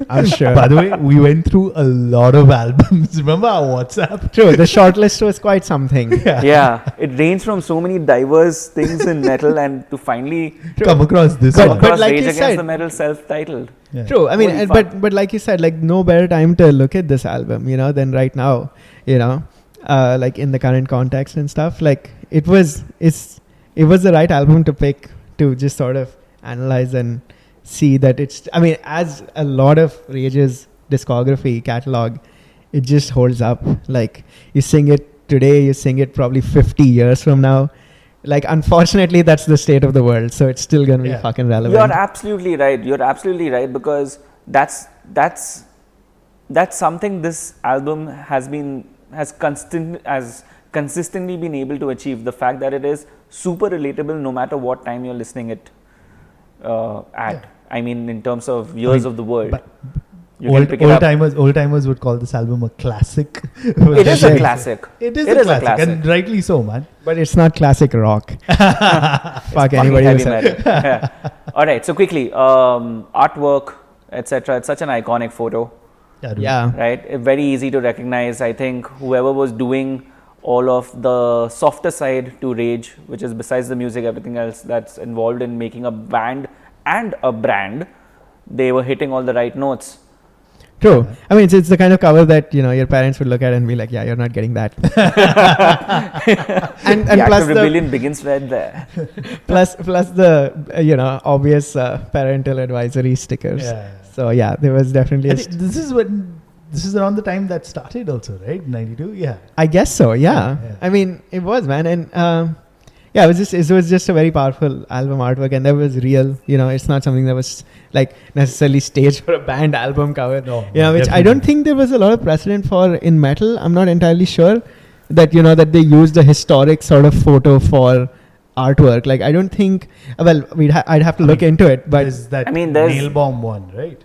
I'm sure. By the way, we went through a lot of albums. Remember our WhatsApp? True, the shortlist was quite something. Yeah, it ranged from so many diverse things in metal and to finally come across this But- one. but across like Rage you Against said- the Metal self-titled. Yeah. True. I mean, Holy but like you said, like no better time to look at this album, than right now, like in the current context and stuff. Like it was the right album to pick to just sort of analyze and see that it's. I mean, as a lot of Rage's discography catalog, it just holds up. Like you sing it today, you sing it probably 50 years from now. Like, unfortunately, that's the state of the world. So it's still going to be fucking relevant. You're absolutely right because that's something this album has consistently been able to achieve. The fact that it is super relatable no matter what time you're listening it at. I mean, in terms of years of the world. You can pick it up. Old timers would call this album a classic. It is a classic. It is a classic, and rightly so, man. But it's not classic rock. Fuck anybody who said. Yeah. All right. So quickly, artwork, etc. It's such an iconic photo. Yeah. Right. Very easy to recognize. I think whoever was doing all of the softer side to Rage, which is besides the music, everything else that's involved in making a band and a brand, they were hitting all the right notes. True. I mean, it's the kind of cover that, you know, your parents would look at and be like, yeah, you're not getting that. and the plus act of rebellion begins right there. plus the, obvious parental advisory stickers. Yeah. So, yeah, there was definitely this is around the time that started also, right? 92? Yeah. I guess so, yeah. Yeah. I mean, it was, man. And, it was just a very powerful album artwork, and that was real. You know, it's not something that was like necessarily staged for a band album cover. No, which I don't think there was a lot of precedent for in metal. I'm not entirely sure that that they used a historic sort of photo for artwork. Like, I don't think. Well, I'd have to look into it, but there's that there's nail bomb one, right?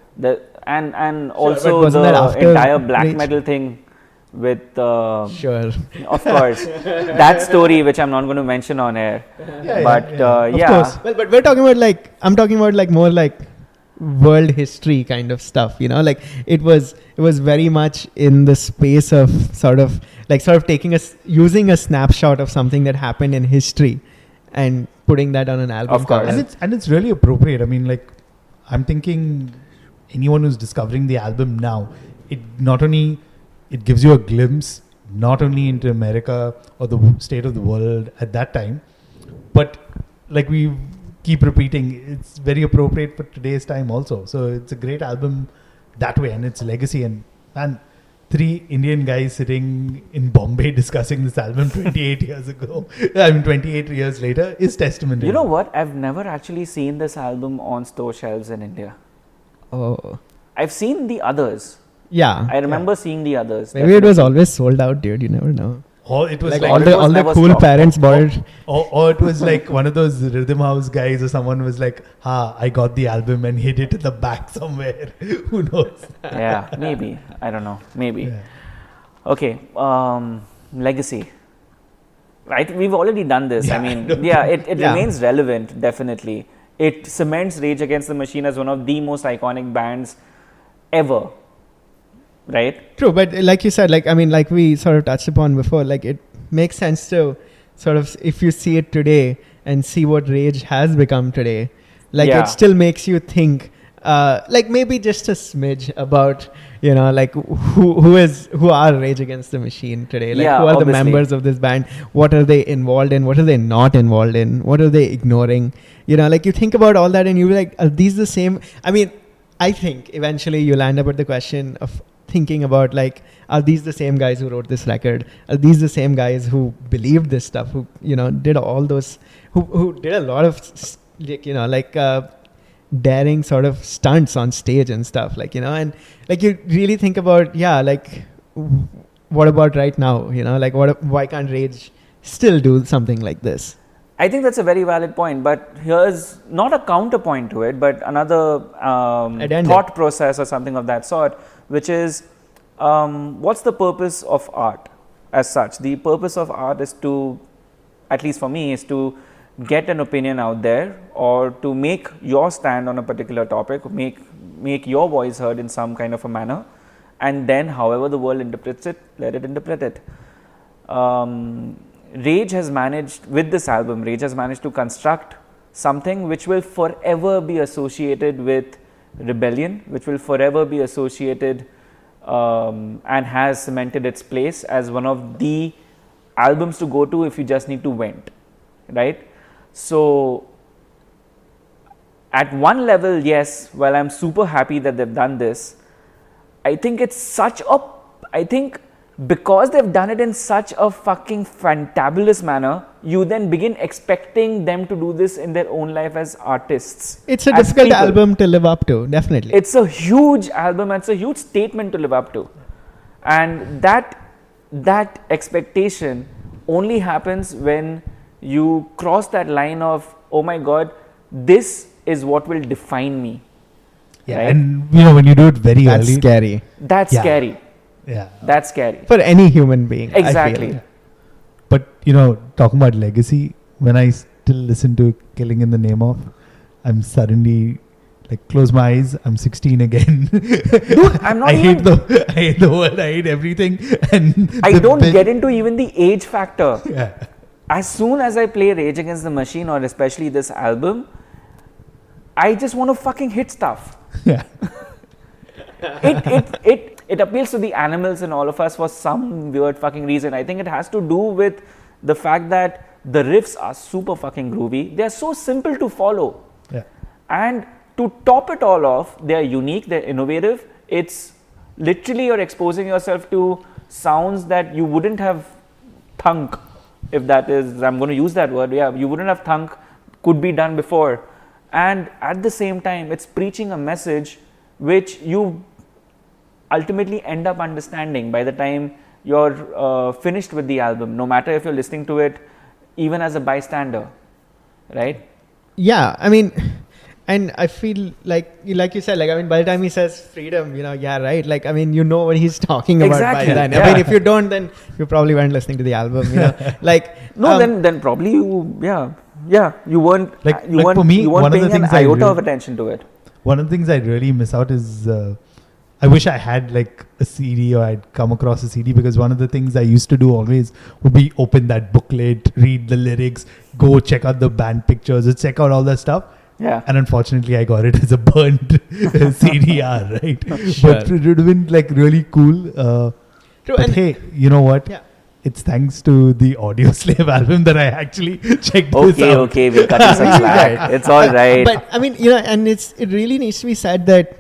And Sure, also but wasn't that the after entire black Rage? metal thing with sure. of course that story, which I'm not going to mention on air. Of course. Well, but we're talking about I'm talking about more like world history kind of stuff. You know, like it was very much in the space of sort of using a snapshot of something that happened in history and putting that on an album. Of course. cover. And it's really appropriate. I mean, like, I'm thinking anyone who's discovering the album now, it gives you a glimpse not only into America or the state of the world at that time, but like we keep repeating, it's very appropriate for today's time also. So it's a great album that way, and its legacy. And man, 3 Indian guys sitting in Bombay discussing this album 28 years ago, 28 years later, is testament. You know what? I've never actually seen this album on store shelves in India. Oh. I've seen the others. Yeah. I remember seeing the others. Maybe it was always sold out, dude. You never know. Or it was Like like all the cool stocked. parents bought it. or it was like one of those Rhythm House guys, or someone was like, I got the album and hid it in the back somewhere. Who knows? Yeah, maybe. I don't know. Maybe. Yeah. Okay. Legacy. Right? We've already done this. Yeah, I mean, I it Yeah. remains relevant, definitely. It cements Rage Against the Machine as one of the most iconic bands ever. Right? True, but like you said, like we sort of touched upon before, like it makes sense to sort of, if you see it today and see what Rage has become today, like Yeah. it still makes you think, like maybe just a smidge about, like who are Rage Against the Machine today? Like Yeah, who are the obviously. members of this band? What are they involved in? What are they not involved in? What are they ignoring? Like you think about all that and you're like, are these the same? I mean, I think eventually you'll end up at the question of thinking about, like, are these the same guys who wrote this record? Are these the same guys who believed this stuff, who did all those, who did a lot of daring sort of stunts on stage and stuff, and like you really think about, what about right now? Why can't Rage still do something like this? I think that's a very valid point, but here's not a counterpoint to it, but another thought process or something of that sort, which is, what's the purpose of art as such? The purpose of art is to, at least for me, is to get an opinion out there, or to make your stand on a particular topic, make your voice heard in some kind of a manner, and then however the world interprets it, let it interpret it. Rage has managed, with this album, Rage has managed to construct something which will forever be associated with rebellion, which will forever be associated and has cemented its place as one of the albums to go to if you just need to vent, right? So, at one level, yes, while I'm super happy that they've done this, I think because they've done it in such a fucking fantabulous manner, you then begin expecting them to do this in their own life as artists. It's a as difficult people. album to live up to, definitely. It's a huge album, and it's a huge statement to live up to. And that expectation only happens when you cross that line of, oh my God, this is what will define me. Yeah, right? and when you do it very That's early, scary That's Yeah. scary. yeah. That's scary. for any human being. I Exactly. feel. But talking about legacy, when I still listen to "Killing in the Name of," I'm suddenly like close my eyes. I'm 16 again. Dude, I'm not I even. hate the word. I hate everything. And I the don't bit- get into even the age factor. Yeah. As soon as I play Rage Against the Machine, or especially this album, I just want to fucking hit stuff. Yeah. It appeals to the animals in all of us for some weird fucking reason. I think it has to do with the fact that the riffs are super fucking groovy. They are so simple to follow. Yeah. And to top it all off, they are unique, they're innovative. It's literally you're exposing yourself to sounds that you wouldn't have thunk, if that is, I'm going to use that word, yeah, you wouldn't have thunk could be done before. And at the same time, it's preaching a message which you ultimately end up understanding by the time you're finished with the album, no matter if you're listening to it even as a bystander, right? Yeah, I mean, and I feel like you said, like, I mean, by the time he says freedom, yeah, right. Like, I mean, you know what he's talking about Exactly, by then. yeah. I mean, if you don't, then you probably weren't listening to the album, like. No, then probably you, you weren't, Like you weren't, for me, you weren't one of the paying an things I iota of really- attention to it. One of the things I really miss out is I wish I had like a CD, or I'd come across a CD, because one of the things I used to do always would be open that booklet, read the lyrics, go check out the band pictures, check out all that stuff. Yeah. And unfortunately, I got it as a burnt CDR, right? Sure. But it would have been like really cool. True, But and- hey, you know what? Yeah. It's thanks to the Audio Slave album that I actually checked this out. Okay, we'll cut you some slack. Right. It's all right. But I mean, and it really needs to be said that,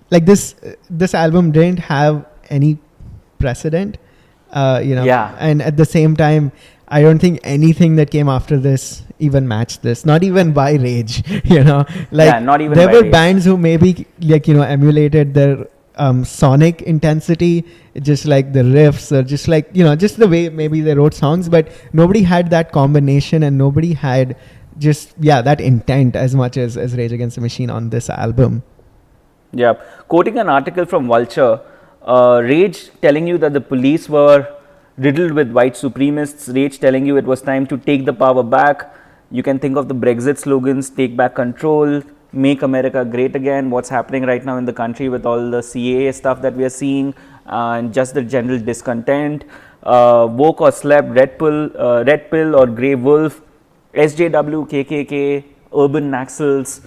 like this album didn't have any precedent, Yeah. and at the same time, I don't think anything that came after this even matched this. Not even by Rage, like Yeah, not even there by were Rage. bands who maybe emulated their sonic intensity, just like the riffs, or just like just the way maybe they wrote songs, but nobody had that combination, and nobody had just that intent as much as Rage Against the Machine on this album. Yeah, quoting an article from Vulture, Rage telling you that the police were riddled with white supremacists, Rage telling you it was time to take the power back. You can think of the Brexit slogans, take back control, make America great again, what's happening right now in the country with all the CAA stuff that we are seeing, and just the general discontent, woke or slept, red pill or grey wolf, SJW, KKK, urban naxals,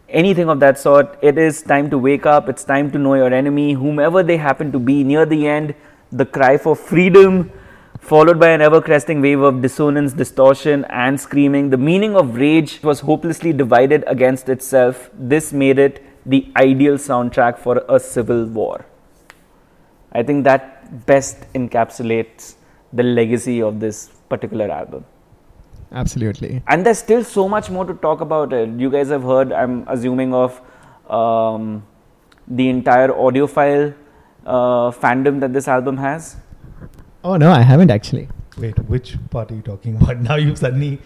anything of that sort. It is time to wake up. It's time to know your enemy, whomever they happen to be. Near the end, the cry for freedom, followed by an ever-cresting wave of dissonance, distortion, and screaming. The meaning of Rage was hopelessly divided against itself. This made it the ideal soundtrack for a civil war. I think that best encapsulates the legacy of this particular album. Absolutely. And there's still so much more to talk about it. You guys have heard, I'm assuming, of the entire audiophile fandom that this album has. Oh no, I haven't actually. Wait, which part are you talking about? Now you've suddenly...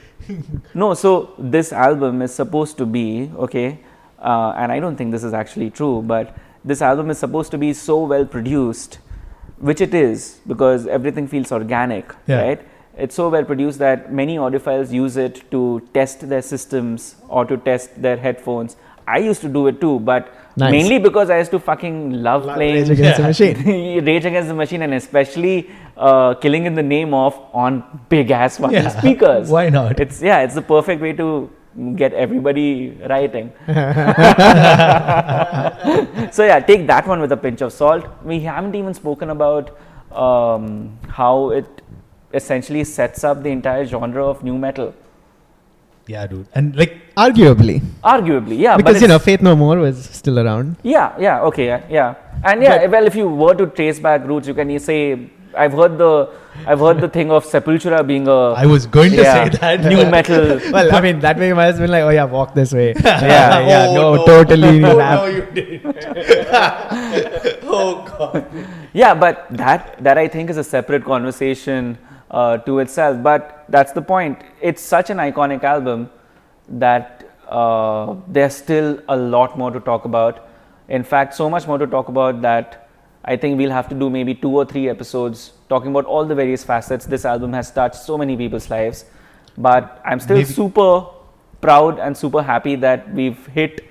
No, so this album is supposed to be, and I don't think this is actually true, but this album is supposed to be so well produced, which it is, because everything feels organic, Yeah. right? It's so well produced that many audiophiles use it to test their systems or to test their headphones. I used to do it too, but Nice. mainly because I used to fucking love playing Rage Against the Machine. Rage Against the Machine, and especially Killing in the Name of on big ass fucking Yeah, speakers. why not? It's the perfect way to get everybody writing. So yeah, take that one with a pinch of salt. We haven't even spoken about how it essentially sets up the entire genre of new metal. Yeah, dude. And like... Arguably, Arguably, yeah. because but it's- Faith No More was still around. Yeah. And yeah, But- well, if you were to trace back roots, you can say, I've heard the thing of Sepultura being a I was going to say that. new metal. Well, I mean, that way you might have been like, oh yeah, walk this way. Yeah, no, totally. Oh, rap. no, you didn't. Oh, God. Yeah, but that I think is a separate conversation to itself. But that's the point. It's such an iconic album that there's still a lot more to talk about. In fact, so much more to talk about that I think we'll have to do maybe 2 or 3 episodes talking about all the various facets. This album has touched so many people's lives. But I'm still super proud and super happy that we've hit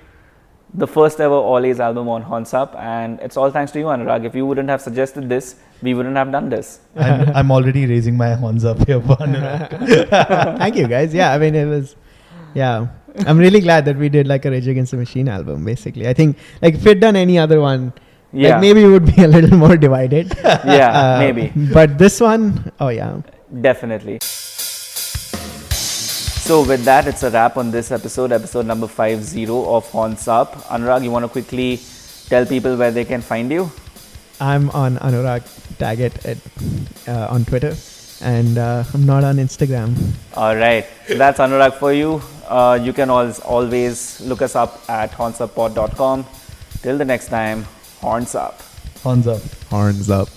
the first ever All A's album on Horns Up, and it's all thanks to you, Anurag. If you wouldn't have suggested this, we wouldn't have done this. I'm already raising my horns up here for Anurag. Thank you, guys. Yeah, I mean, it was, yeah. I'm really glad that we did like a Rage Against the Machine album, basically. I think, like, if we'd done any other one, like, maybe we would be a little more divided. Yeah, maybe. But this one, oh yeah. Definitely. So with that, it's a wrap on this episode number 50 of Horns Up. Anurag, you want to quickly tell people where they can find you? I'm on Anurag Tagat on Twitter, and I'm not on Instagram. All right. So that's Anurag for you. You can always look us up at hornsuppod.com. Till the next time, Horns Up. Horns up. Horns up.